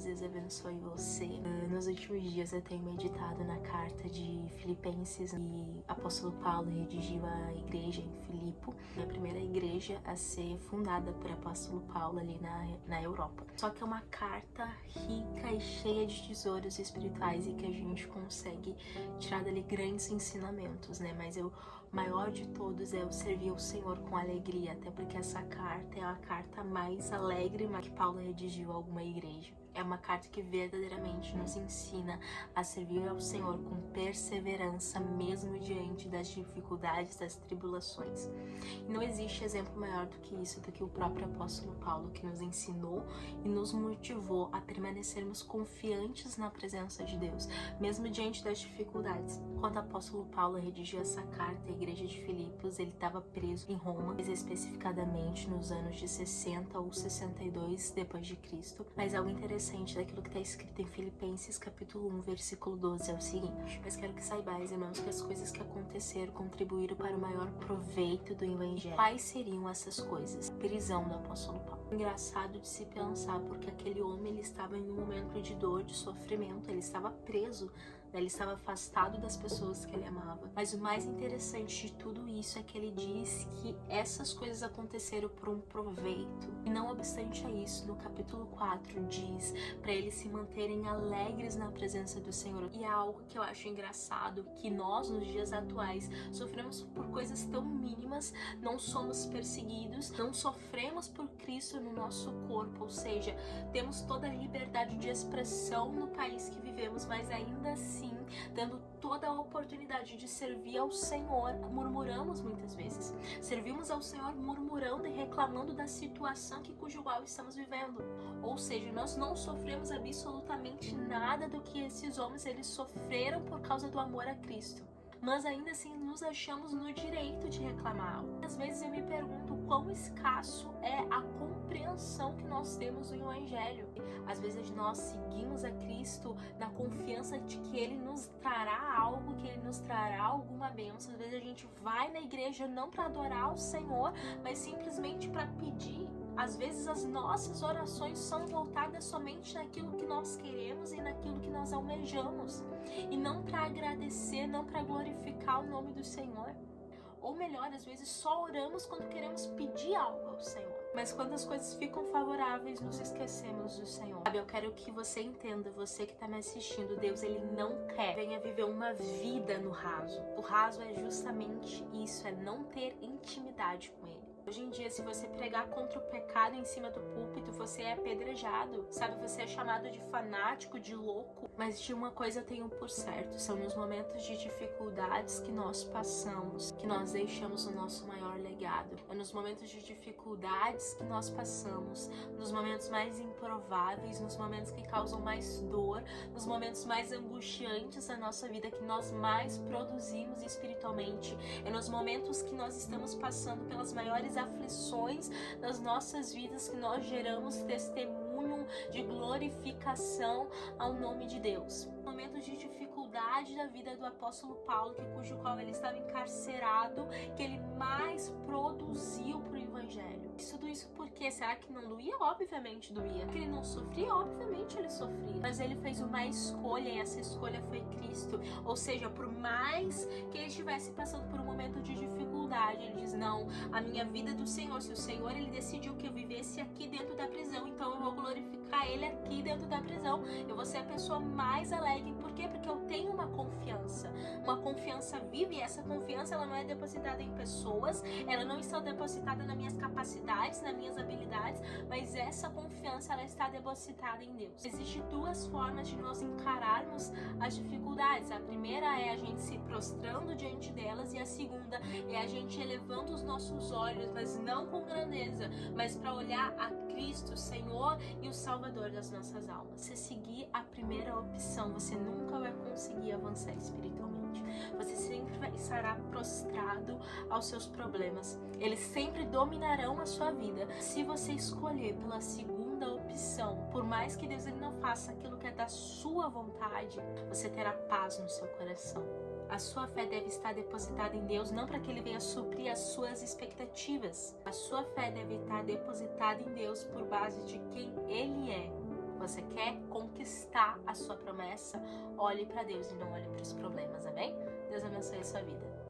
Deus abençoe você. Nos últimos dias eu tenho meditado na carta de Filipenses e apóstolo Paulo redigiu a igreja em Filipo, a primeira igreja a ser fundada por apóstolo Paulo ali na Europa. Só que é uma carta rica e cheia de tesouros espirituais e que a gente consegue tirar dali grandes ensinamentos, né? Mas o maior de todos é o servir ao Senhor com alegria, até porque essa carta é a carta mais alegre que Paulo redigiu a alguma igreja. É uma carta que verdadeiramente nos ensina a servir ao Senhor com perseverança, mesmo diante das dificuldades, das tribulações. E não existe exemplo maior do que isso, do que o próprio apóstolo Paulo, que nos ensinou e nos motivou a permanecermos confiantes na presença de Deus, mesmo diante das dificuldades. Quando o apóstolo Paulo redigiu essa carta à igreja de Filipos, ele estava preso em Roma, mais especificadamente nos anos de 60 ou 62 depois de Cristo. Mas algo interessante daquilo que está escrito em Filipenses capítulo 1, versículo 12 é o seguinte: mas quero que saibais, irmãos, que as coisas que aconteceram contribuíram para o maior proveito do evangelho. Quais seriam essas coisas? A prisão do apóstolo Paulo. Engraçado de se pensar, porque aquele homem ele estava em um momento de dor, de sofrimento, ele estava preso, ele estava afastado das pessoas que ele amava. Mas o mais interessante de tudo isso é que ele diz que essas coisas aconteceram por um proveito. E não obstante a isso, no capítulo 4 diz para eles se manterem alegres na presença do Senhor. E é algo que eu acho engraçado, que nós nos dias atuais sofremos por coisas tão mínimas, não somos perseguidos, não sofremos por Cristo no nosso corpo, ou seja, temos toda a liberdade de expressão no país que vivemos, mas ainda assim, dando toda a oportunidade de servir ao Senhor, murmuramos muitas vezes. Servimos ao Senhor murmurando e reclamando da situação cujo qual estamos vivendo. Ou seja, nós não sofremos absolutamente nada do que esses homens eles sofreram por causa do amor a Cristo. Mas ainda assim nos achamos no direito de reclamar. Às vezes eu me pergunto quão escasso é a compreensão que nós temos no Evangelho. Às vezes nós seguimos a Cristo na confiança de que Ele nos trará algo, que Ele nos trará alguma bênção. Às vezes a gente vai na igreja não para adorar o Senhor, mas simplesmente para pedir. Às vezes as nossas orações são voltadas somente naquilo que nós queremos e naquilo que nós almejamos, e não para agradecer, não para glorificar o nome do Senhor. Ou melhor, às vezes só oramos quando queremos pedir algo ao Senhor. Mas quando as coisas ficam favoráveis, nos esquecemos do Senhor. Sabe, eu quero que você entenda, você que está me assistindo, Deus, Ele não quer venha viver uma vida no raso. O raso é justamente isso, é não ter intimidade com Ele. Hoje em dia, se você pregar contra o pecado em cima do púlpito, você é apedrejado, sabe? Você é chamado de fanático, de louco. Mas de uma coisa eu tenho por certo, são nos momentos de dificuldades que nós passamos, que nós deixamos o nosso maior legado. É nos momentos de dificuldades que nós passamos, nos momentos mais improváveis, nos momentos que causam mais dor, nos momentos mais angustiantes da nossa vida, que nós mais produzimos espiritualmente. É nos momentos que nós estamos passando pelas maiores aflições das nossas vidas que nós geramos testemunho de glorificação ao nome de Deus. Momentos de dificuldade da vida do apóstolo Paulo, cujo qual ele estava encarcerado, que ele mais produziu para o evangelho. Tudo isso por quê? Será que não doía? Obviamente doía. Que ele não sofria? Obviamente ele sofria. Mas ele fez uma escolha e essa escolha foi Cristo. Ou seja, por mais que ele estivesse passando por um momento de dificuldade, ele diz, não, a minha vida é do Senhor. Se o Senhor ele decidiu que eu vivesse aqui dentro da prisão, então eu vou glorificar Ele aqui dentro da prisão. Eu vou ser a pessoa mais alegre. Por quê? Porque eu tenho uma confiança viva, e essa confiança ela não é depositada em pessoas, ela não está depositada nas minhas capacidades, nas minhas habilidades, mas essa confiança ela está depositada em Deus. Existem duas formas de nós encararmos as dificuldades. A primeira é a gente se prostrando diante delas, e a segunda é a gente elevando os nossos olhos, mas não com grandeza, mas para olhar a Cristo, o Senhor e o Salvador das nossas almas. Se seguir a primeira opção, você nunca vai conseguir avançar espiritualmente. Você sempre estará prostrado aos seus problemas. Eles sempre dominarão a sua vida. Se você escolher pela segunda opção, por mais que Deus ele não faça aquilo que é da sua vontade, você terá paz no seu coração. A sua fé deve estar depositada em Deus, não para que Ele venha suprir as suas expectativas. A sua fé deve estar depositada em Deus por base de quem Ele é. você quer conquistar a sua promessa, olhe para Deus e não olhe para os problemas, amém? Deus abençoe a sua vida.